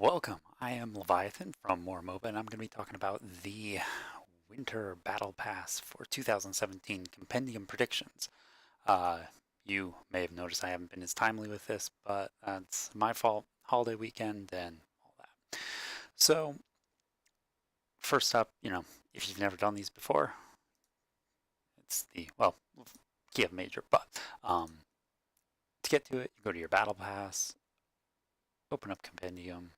Welcome. I am Leviathan from More MOBA, and I'm going to be talking about the Winter Battle Pass for 2017 Compendium Predictions. Uh, you may have noticed I haven't been as timely with this, but that's my fault. Holiday weekend and all that. So, first up, if you've never done these before, it's Kiev Major. But to get to it, you go to your Battle Pass, open up Compendium,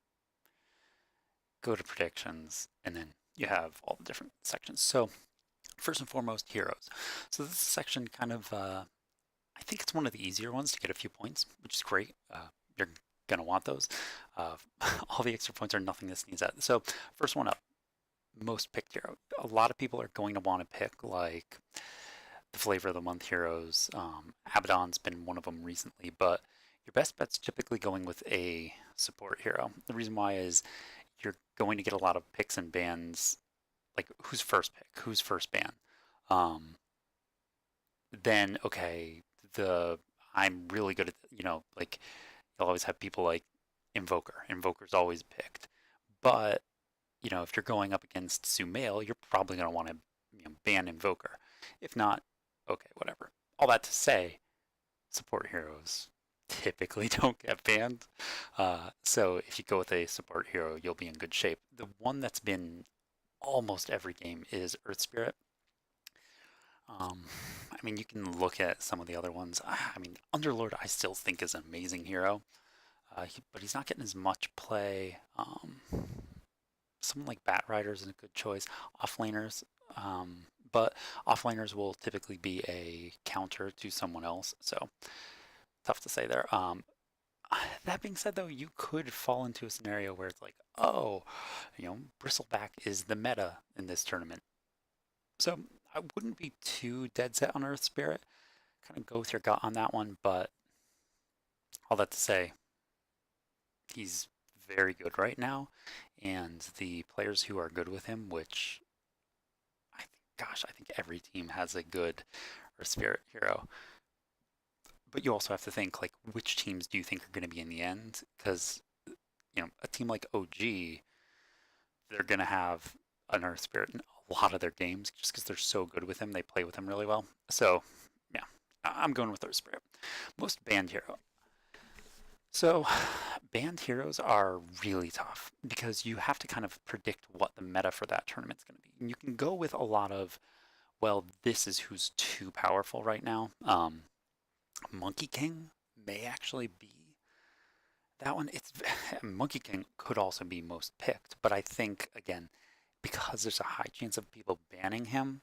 go to Predictions, and then you have all the different sections. So, first and foremost, heroes. So this section I think it's one of the easier ones to get a few points, which is great. You're gonna want those. Uh, all the extra points are nothing to sneeze at. So first one up, most picked hero. A lot of people are going to want to pick like the flavor of the month heroes. Abaddon's been one of them recently, but your best bet's typically going with a support hero. The reason why is you're going to get a lot of picks and bans, like who's first pick, who's first ban. Um, then okay, the I'm really good at like you'll always have people like Invoker. Invoker's always picked, but if you're going up against Sumail, you're probably going to want to ban Invoker. If not, okay, whatever. All that to say, support heroes typically don't get banned. So if you go with a support hero, you'll be in good shape. The one that's been almost every game is Earth Spirit. I mean, you can look at some of the other ones. I mean, Underlord I still think is an amazing hero, but he's not getting as much play. Someone like Batrider is a good choice. Offlaners, but offlaners will typically be a counter to someone else, so tough to say there. That being said, though, you could fall into a scenario where it's like, oh, Bristleback is the meta in this tournament. So I wouldn't be too dead set on Earth Spirit. Kind of go with your gut on that one, but all that to say, he's very good right now, and the players who are good with him, which I think every team has a good Earth Spirit hero. But you also have to think like which teams do you think are going to be in the end? Because a team like OG, they're going to have an Earth Spirit in a lot of their games just because they're so good with him. They play with him really well. So yeah, I'm going with Earth Spirit. Most banned hero. So, banned heroes are really tough because you have to kind of predict what the meta for that tournament's going to be. And you can go with a lot of, well, this is who's too powerful right now. Monkey King may actually be that one. It's Monkey King could also be most picked, but I think again because there's a high chance of people banning him,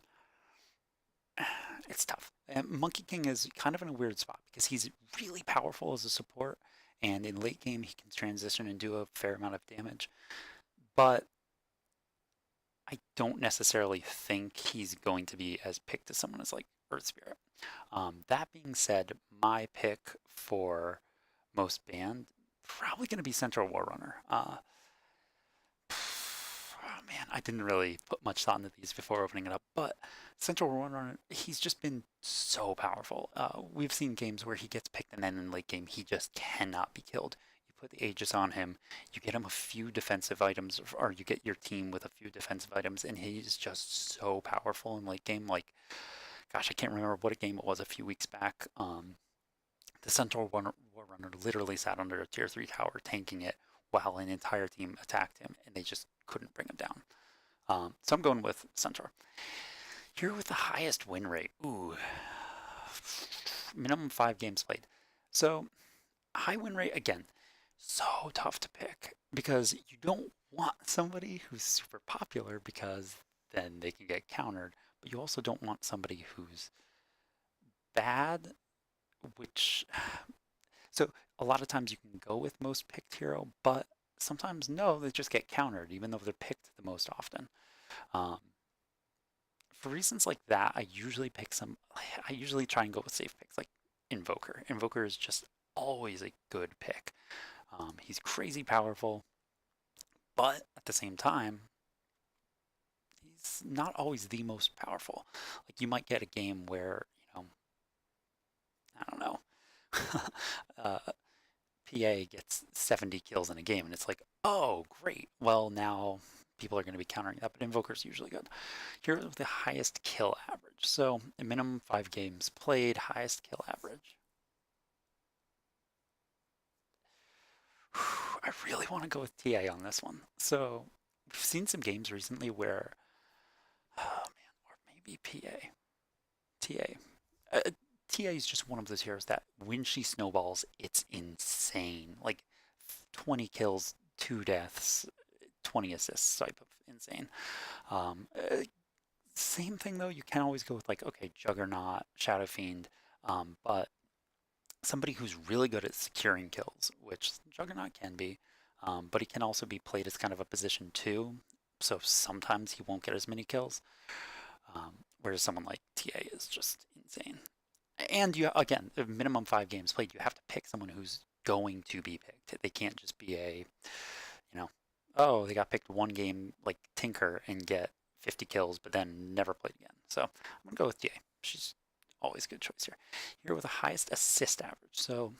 it's tough. And Monkey King is kind of in a weird spot because he's really powerful as a support, and in late game he can transition and do a fair amount of damage. But I don't necessarily think he's going to be as picked as someone as like Earth Spirit. That being said, my pick for most banned probably going to be Central Warrunner. Oh man, I didn't really put much thought into these before opening it up, but Central Warrunner, he's just been so powerful. We've seen games where he gets picked and then in late game he just cannot be killed. You put the Aegis on him, you get him a few defensive items, or you get your team with a few defensive items, and he's just so powerful in late game. Like, gosh, I can't remember what a game it was a few weeks back. The Central Warrunner literally sat under a tier 3 tower tanking it while an entire team attacked him, and they just couldn't bring him down. So I'm going with Centaur. Here with the highest win rate. Ooh. Minimum 5 games played. So, high win rate, again, so tough to pick because you don't want somebody who's super popular because then they can get countered, but you also don't want somebody who's bad, which. So, a lot of times you can go with most picked hero, but sometimes no, they just get countered even though they're picked the most often. Um, for reasons like that, I usually try and go with safe picks like Invoker. Invoker is just always a good pick. He's crazy powerful, but at the same time, he's not always the most powerful. Like you might get a game where, I don't know, uh, PA gets 70 kills in a game, and it's like, oh, great. Well, now people are going to be countering that, but Invoker's usually good. Here's the highest kill average. So, a minimum 5 games played, highest kill average. I really want to go with TA on this one. So, we've seen some games recently where, oh man, or maybe PA. TA. TA is just one of those heroes that when she snowballs, it's insane. Like 20 kills, 2 deaths, 20 assists type of insane. Um, uh, Same thing though, you can always go with like, okay, Juggernaut, Shadow Fiend, but somebody who's really good at securing kills, which Juggernaut can be, but he can also be played as kind of a position two. So sometimes he won't get as many kills, whereas someone like TA is just insane. And you again, minimum 5 games played. You have to pick someone who's going to be picked. They can't just be a, you know, oh, they got picked one game like Tinker and get 50 kills, but then never played again. So I'm gonna go with TA. She's always a good choice here. Here with the highest assist average. So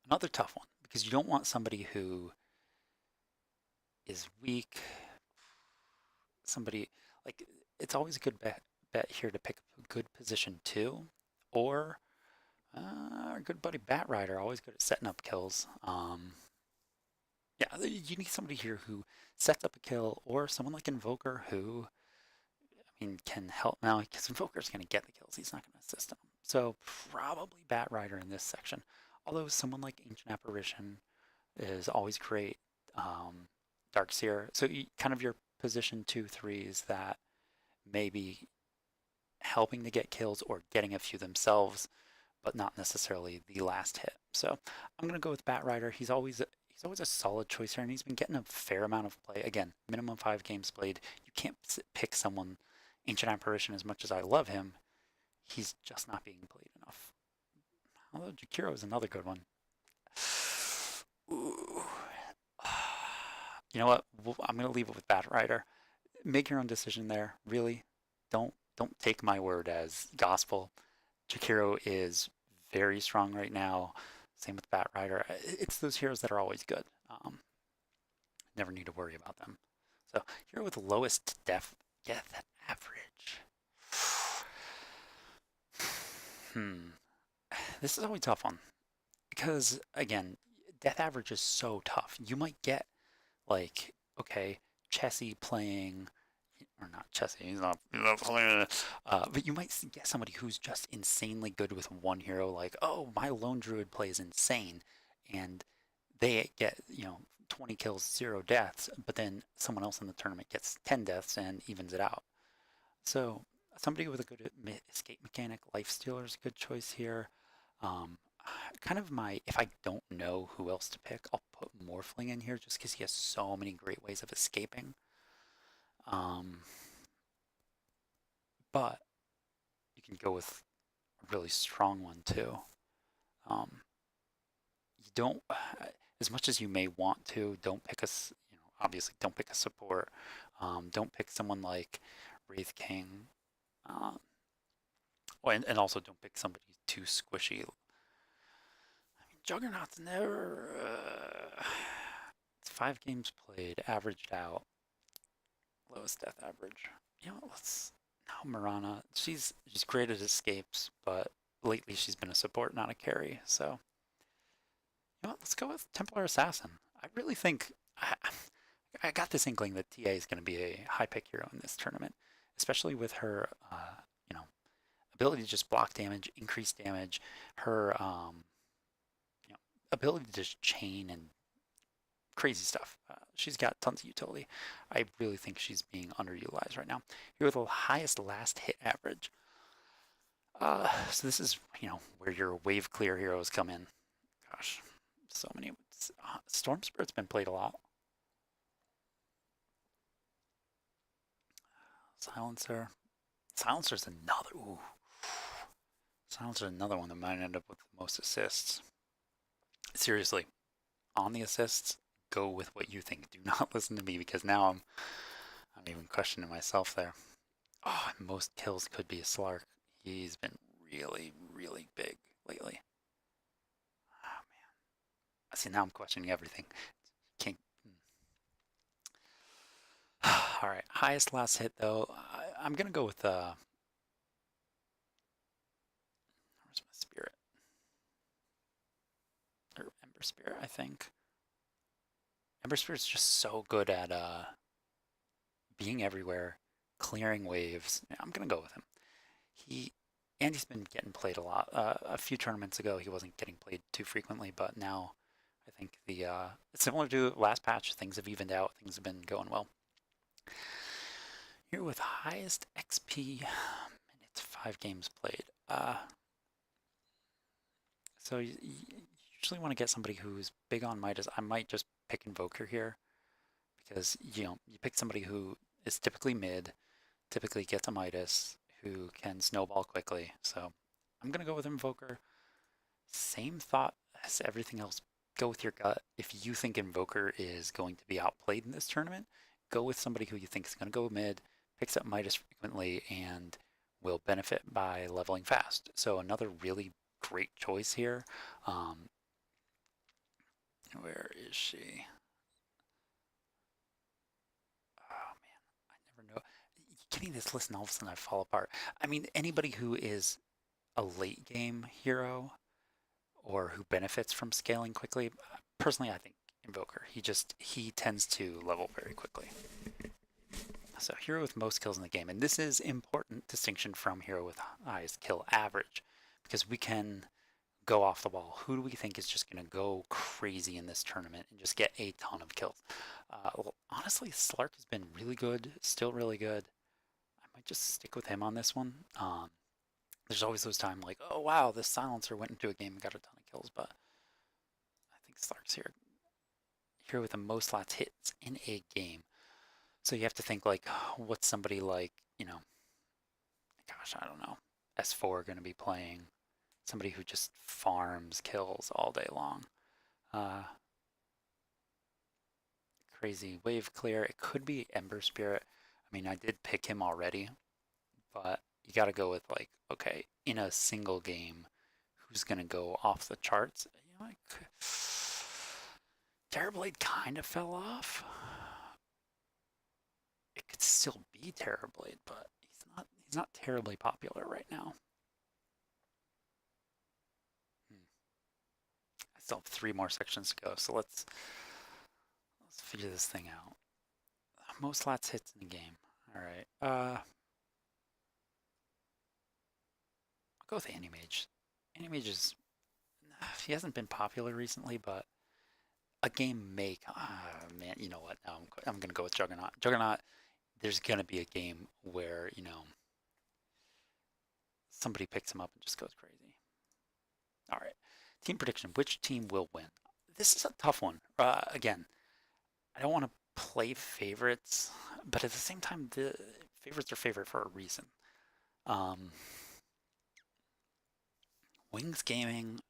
another tough one because you don't want somebody who is weak. Somebody like it's always a good bet here to pick a good position too, or our good buddy Bat Rider, always good at setting up kills. Yeah, you need somebody here who sets up a kill, or someone like Invoker who, I mean, can help now because Invoker's going to get the kills. He's not going to assist them. So probably Bat Rider in this section. Although someone like Ancient Apparition is always great. Darkseer. So kind of your position 2 3s that maybe helping to get kills or getting a few themselves, but not necessarily the last hit. So I'm gonna go with Bat Rider. He's always a solid choice here, and he's been getting a fair amount of play. Again, minimum 5 games played. You can't pick someone Ancient Apparition as much as I love him. He's just not being played enough. Although Jakiro is another good one. Ooh. You know what? I'm gonna leave it with Bat Rider. Make your own decision there. Really, don't take my word as gospel. Jakiro is very strong right now. Same with Bat Rider. It's those heroes that are always good. Never need to worry about them. So hero with lowest death average. Hmm. This is always a tough one because again, death average is so tough. You might get like okay, Chessie playing or not Chessie, he's not playing, but you might get somebody who's just insanely good with one hero, like, oh, my lone druid plays insane, and they get, 20 kills, 0 deaths, but then someone else in the tournament gets 10 deaths and evens it out. So somebody with a good escape mechanic, Life Stealer is a good choice here. Um, kind of if I don't know who else to pick, I'll put Morphling in here just because he has so many great ways of escaping. Um, but you can go with a really strong one too. Um, you don't, as much as you may want to, don't pick obviously don't pick a support. Don't pick someone like Wraith King. Um, and also don't pick somebody too squishy. I mean, Juggernaut's never. It's 5 games played, averaged out, lowest death average. Let's no Marana. She's great at escapes, but lately she's been a support, not a carry. So let's go with Templar Assassin. I really think I got this inkling that TA is going to be a high pick hero in this tournament, especially with her, you know, ability to just block damage, increase damage, her, ability to just chain and crazy stuff. She's got tons of utility. I really think she's being underutilized right now. Here with the highest last hit average. So this is, where your wave clear heroes come in. Gosh, so many. Storm Spirit's been played a lot. Silencer. Silencer's another. Ooh. Silencer's another one that might end up with the most assists. Seriously, on the assists, go with what you think. Do not listen to me because now I'm even questioning myself there. Oh, most kills could be a Slark. He's been really, really big lately. See, now I'm questioning everything. Can't. All right, highest last hit though. I'm gonna go with where's my spirit or Ember Spirit? I think Ember Spirit's just so good at being everywhere, clearing waves. Yeah, I'm gonna go with him. He and he's been getting played a lot. A few tournaments ago, he wasn't getting played too frequently, but now I think the similar to last patch, things have evened out. Things have been going well. Here with highest XP minutes, 5 games played. So you usually want to get somebody who's big on Midas. I might just pick Invoker here because you pick somebody who is typically mid, typically gets a Midas, who can snowball quickly. So I'm gonna go with Invoker. Same thought as everything else. Go with your gut. If you think Invoker is going to be outplayed in this tournament, go with somebody who you think is going to go mid, picks up Midas frequently, and will benefit by leveling fast. So another really great choice here. Um, where is she? Oh man, I never know. Give me this list and all of a sudden I fall apart. I mean, anybody who is a late game hero or who benefits from scaling quickly, personally, I think Invoker. He tends to level very quickly. So hero with most kills in the game, and this is important distinction from hero with highest kill average, because we can go off the wall. Who do we think is just going to go crazy in this tournament and just get a ton of kills? Well, honestly, Slark has been really good, still really good. I might just stick with him on this one. There's always those times like, oh wow, this silencer went into a game and got a ton of kills, but I think Slark's here with the most last hits in a game. So you have to think like, what's somebody like, gosh, I don't know, S4 going to be playing? Somebody who just farms kills all day long. Uh, Crazy wave clear. It could be Ember Spirit. I mean, I did pick him already, but you got to go with like, okay, in a single game, who's going to go off the charts? Terrorblade kind of fell off. It could still be Terrorblade, but he's not terribly popular right now. Hmm. I still have 3 more sections to go, so let's figure this thing out. Most lats hits in the game. All right. I'll go with Animage. Animage is he hasn't been popular recently, but a game make. Man, you know what? No, I'm gonna go with Juggernaut. Juggernaut. There's gonna be a game where somebody picks him up and just goes crazy. All right. Team prediction. Which team will win? This is a tough one. Again, I don't want to play favorites, but at the same time, the favorites are favorite for a reason. Um, Wings Gaming,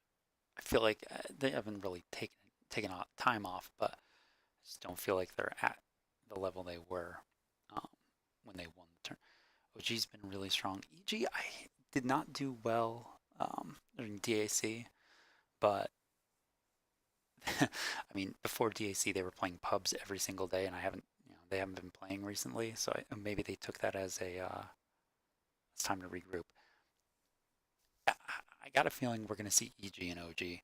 I feel like they haven't really taken time off, but I just don't feel like they're at the level they were um, when they won the turn. OG's been really strong. EG, I did not do well during DAC, but I mean, before DAC, they were playing pubs every single day, and they haven't been playing recently. So maybe they took that as it's time to regroup. I got a feeling we're going to see EG and OG in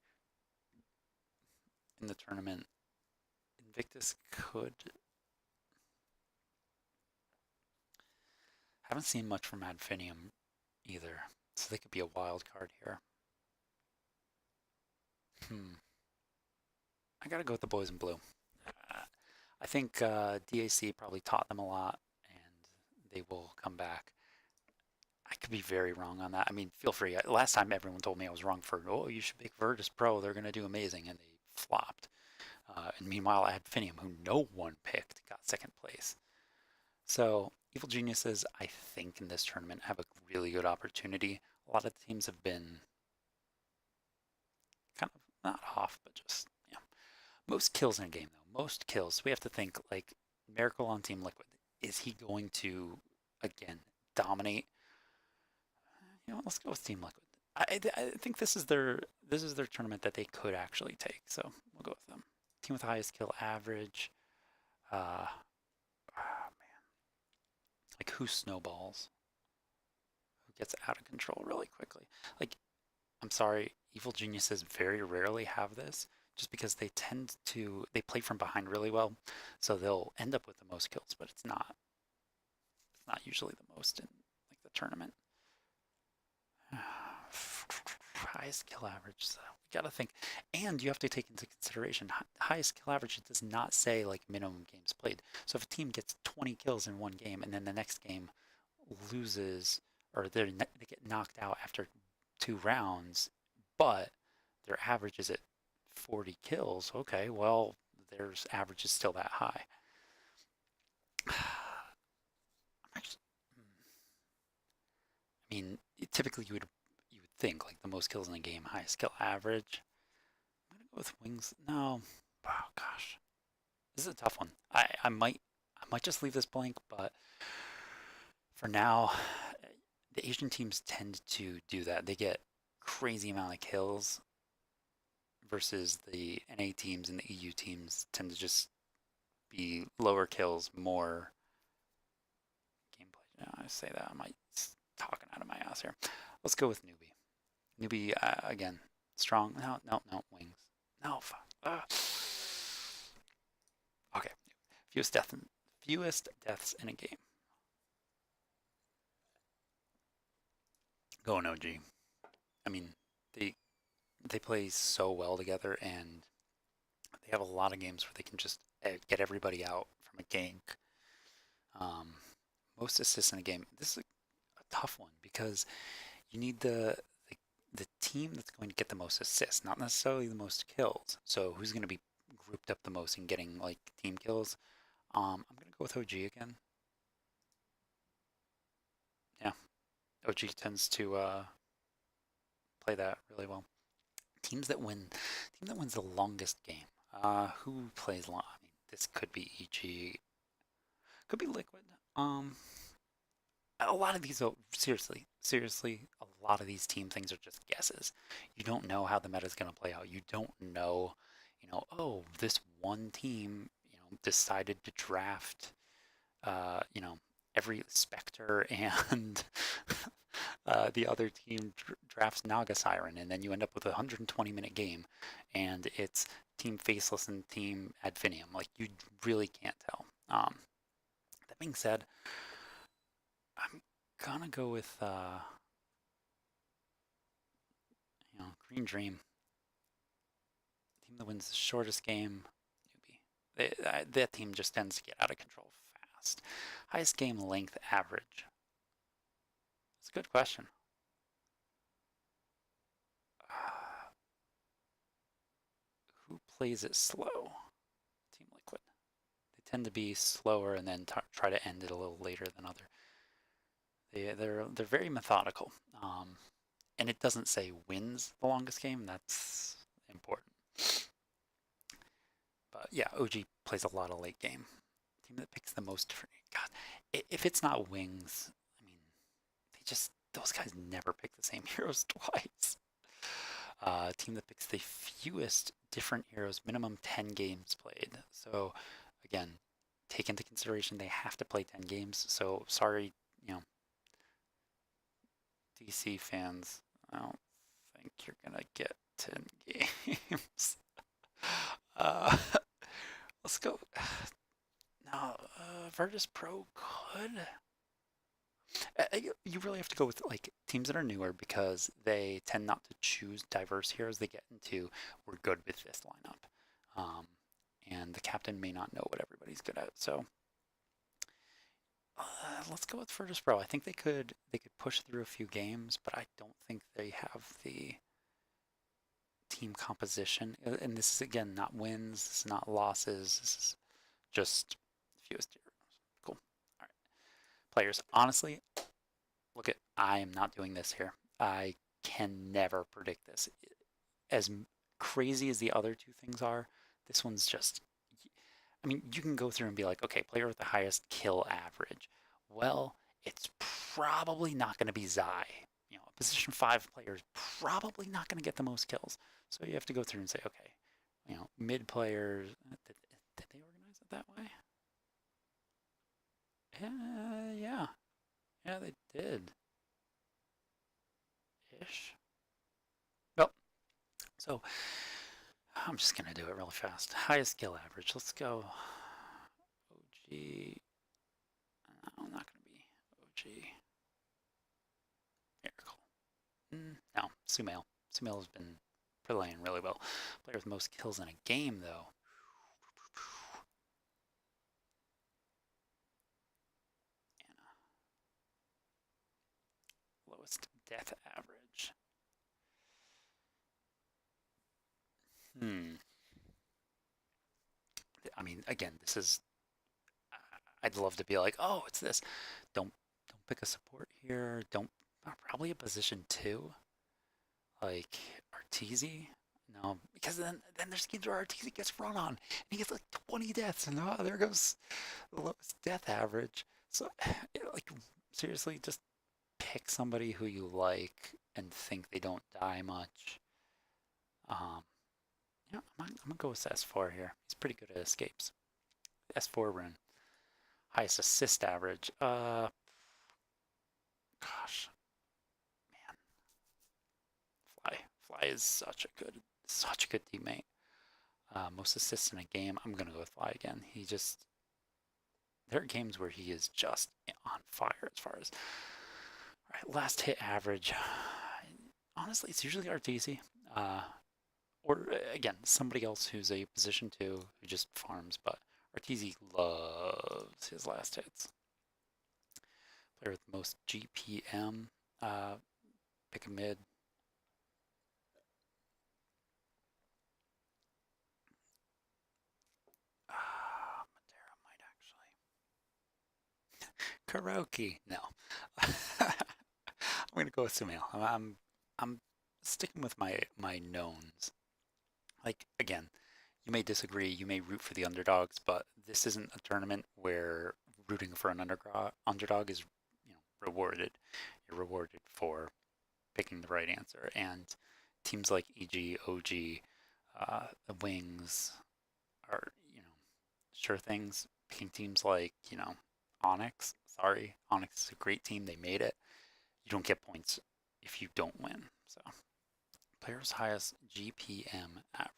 the tournament. Invictus could. Haven't seen much from Adfinium either, so they could be a wild card here. I gotta go with the boys in blue. I think DAC probably taught them a lot, and they will come back. I could be very wrong on that. I mean, feel free. Last time everyone told me I was wrong for, oh, you should pick Virtus Pro. They're going to do amazing. And they flopped. And meanwhile, I had Finium, who no one picked, got second place. So Evil Geniuses, I think, in this tournament have a really good opportunity. A lot of teams have been kind of not off, but just, most kills in a game, though. Most kills. We have to think, like, Miracle on Team Liquid. Is he going to, again, dominate? Let's go with Team Liquid. I think this is their tournament that they could actually take. So we'll go with them. Team with the highest kill average. Uh, like who snowballs? Who gets out of control really quickly? Like I'm sorry, evil geniuses very rarely have this, just because they play from behind really well, so they'll end up with the most kills, but it's not usually the most in like the tournament. Highest kill average. So we gotta think, and you have to take into consideration highest kill average. It does not say like minimum games played. So if a team gets 20 kills in one game and then the next game loses or they get knocked out after 2 rounds, but their average is at 40 kills. Okay, well their average is still that high. Actually, I mean, typically you would think like the most kills in a game, highest kill average. I'm gonna go with wings. No. Oh gosh, this is a tough one. I might just leave this blank, but for now, the Asian teams tend to do that. They get crazy amount of kills versus the NA teams and the EU teams tend to just be lower kills, more gameplay. I say that I might talking out of my ass here. Let's go with newbie. Newbie again, strong. No, no, no, wings. No, fuck. Okay, fewest death, fewest deaths in a game. Go no G. I mean, they they play so well together, and they have a lot of games where they can just get everybody out from a gank. Um, Most assists in a game. This is a tough one because you need the team that's going to get the most assists, not necessarily the most kills. So who's going to be grouped up the most and getting like team kills? I'm going to go with OG again. Yeah, OG tends to play that really well. Team that wins the longest game. Who plays long? I mean, this could be EG, could be Liquid. Um, a lot of these, seriously, a lot of these team things are just guesses. You don't know how the meta is going to play out. You don't know, oh, this one team, decided to draft, you know, every Spectre and the other team drafts Naga Siren, and then you end up with a 120-minute game, and it's Team Faceless and Team Adfinium. Like you really can't tell. That being said, I'm gonna go with Green Dream, team that wins the shortest game. Newbie. That team just tends to get out of control fast. Highest game length average. That's a good question. Uh, who plays it slow? Team Liquid. They tend to be slower and then try to end it a little later than other. They're very methodical. And it doesn't say wins the longest game. That's important. But yeah, OG plays a lot of late game. Team that picks the most. God, if it's not wings, I mean, those guys never pick the same heroes twice. Team that picks the fewest different heroes, minimum 10 games played. So again, take into consideration they have to play 10 games. So sorry, DC fans, I don't think you're gonna get 10 games. uh, let's go. No, Virtus Pro could. You really have to go with like teams that are newer because they tend not to choose diverse heroes. They get into we're good with this lineup, um, and the captain may not know what everybody's good at. So let's go with Virtus Pro. I think they could push through a few games, but I don't think they have the team composition. And this is again not wins, this is not losses. This is just fewest heroes. Cool. All right, players. Honestly, look at I am not doing this here. I can never predict this. As crazy as the other two things are, this one's just. I mean, you can go through and be like, okay, player with the highest kill average. Well, it's probably not going to be Zai. Position 5 player is probably not going to get the most kills. So you have to go through and say, okay, mid players. Did they organize it that way? Yeah, yeah, they did ish. Well, so I'm just gonna do it really fast. Highest skill average. Let's go. OG. No, I'm not gonna be OG. Miracle. No, Sumail. Sumail has been playing really well. Player with most kills in a game, though. Anna. Lowest death average. Hmm. I mean, again, this is. I'd love to be like, oh, it's this. Don't pick a support here. Don't probably a position 2, like Arteezy. No, because then there's games where Arteezy gets run on and he gets like 20 deaths, and oh, there goes the lowest death average. So, like, seriously, just pick somebody who you like and think they don't die much. Um, I'm gonna go with S4 here. He's pretty good at escapes. S4 rune. Highest assist average. Gosh, man, Fly. Fly is such a good teammate. Most assists in a game. I'm gonna go with Fly again. There are games where he is just on fire as far as. All right, last hit average. Honestly, it's usually Arteezy. Or again, somebody else who's a position 2 who just farms, but Arteezy loves his last hits. Player with most GPM. Pick a mid. Madeira might actually. Karaoke. No. I'm gonna go with Sumail. I'm sticking with my knowns. Like, again, you may disagree, you may root for the underdogs, but this isn't a tournament where rooting for an underdog is, rewarded. You're rewarded for picking the right answer. And teams like EG, OG, the Wings are, sure things. Picking teams like, Onyx. Sorry, Onyx is a great team. They made it. You don't get points if you don't win. So, player's highest GPM average.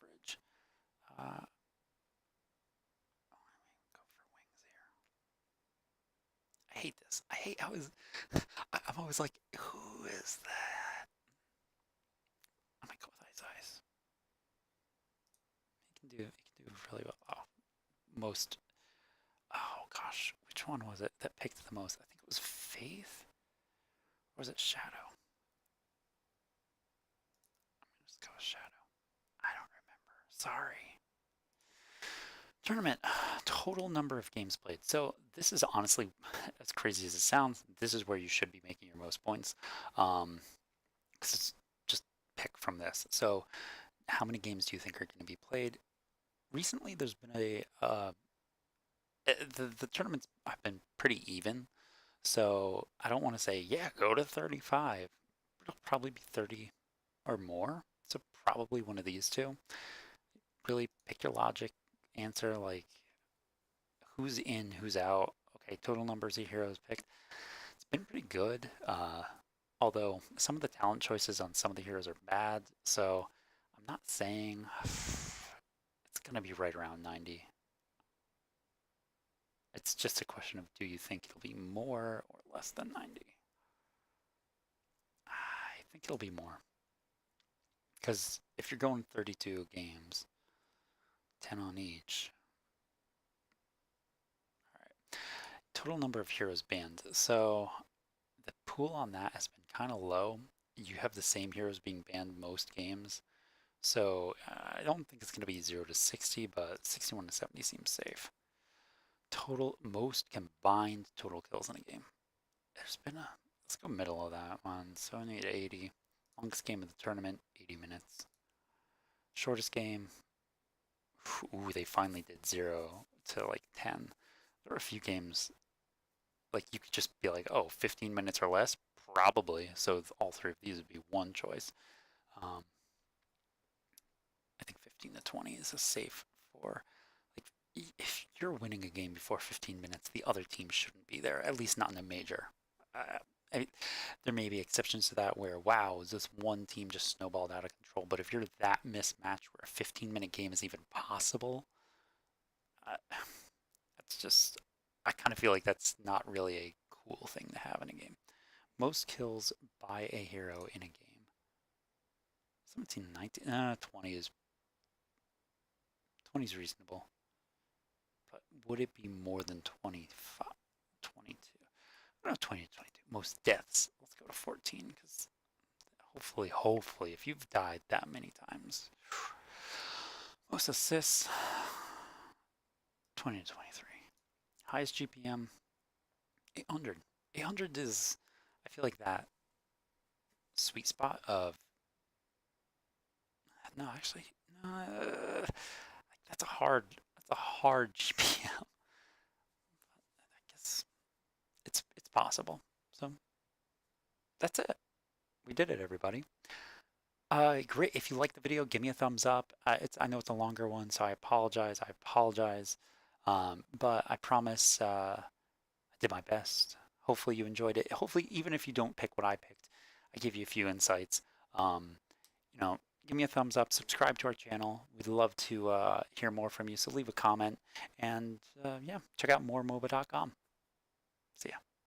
Uh, go for Wings here. I hate this. I hate how is. I'm always like, who is that? I might go with Ice Ice. He can do really well. Oh, most. Oh gosh, which one was it that picked the most? I think it was Faith, or was it Shadow? I'm gonna just go with Shadow. I don't remember. Sorry. Tournament total number of games played. So this is honestly, as crazy as it sounds, this is where you should be making your most points, because it's just pick from this. So how many games do you think are going to be played? Recently, there's been the tournaments have been pretty even. So I don't want to say, yeah, go to 35. It'll probably be 30 or more. So probably one of these two. Really pick your logic answer, like who's in, who's out. Okay, total numbers of heroes picked. It's been pretty good. Although some of the talent choices on some of the heroes are bad. So I'm not saying it's going to be right around 90. It's just a question of, do you think it'll be more or less than 90? I think it'll be more. Because if you're going 32 games, 10 on each. All right. Total number of heroes banned. So the pool on that has been kind of low. You have the same heroes being banned most games. So I don't think it's going to be 0 to 60, but 61 to 70 seems safe. Total, most combined total kills in a game. There's been let's go middle of that one, 70 to 80. Longest game of the tournament, 80 minutes. Shortest game, ooh, they finally did 0 to like 10. There were a few games, like you could just be like, oh, 15 minutes or less, probably. So all three of these would be one choice. Um, I think 15 to 20 is a safe for like if you're winning a game before 15 minutes, the other team shouldn't be there. At least not in a major. Uh, I, there may be exceptions to that where wow, is this one team just snowballed out of control? But if you're that mismatched where a 15-minute game is even possible, uh, that's just I kind of feel like that's not really a cool thing to have in a game. Most kills by a hero in a game. 17, 19, 20 is 20 is reasonable. But would it be more than 25, 22? I don't know, 20 to 22. Most deaths. Let's go to 14 because hopefully, if you've died that many times. Most assists, 20 to 23. Highest GPM, 800. 800 is, I feel like that sweet spot of, no, actually, no, that's a hard GPM. I guess it's possible. So that's it. We did it, everybody. Great. If you like the video, give me a thumbs up. I know it's a longer one, so I apologize. I apologize. But I promise I did my best. Hopefully you enjoyed it. Hopefully, even if you don't pick what I picked, I give you a few insights. Um, you know, give me a thumbs up. Subscribe to our channel. We'd love to hear more from you. So leave a comment and yeah, check out moremoba.com. See ya.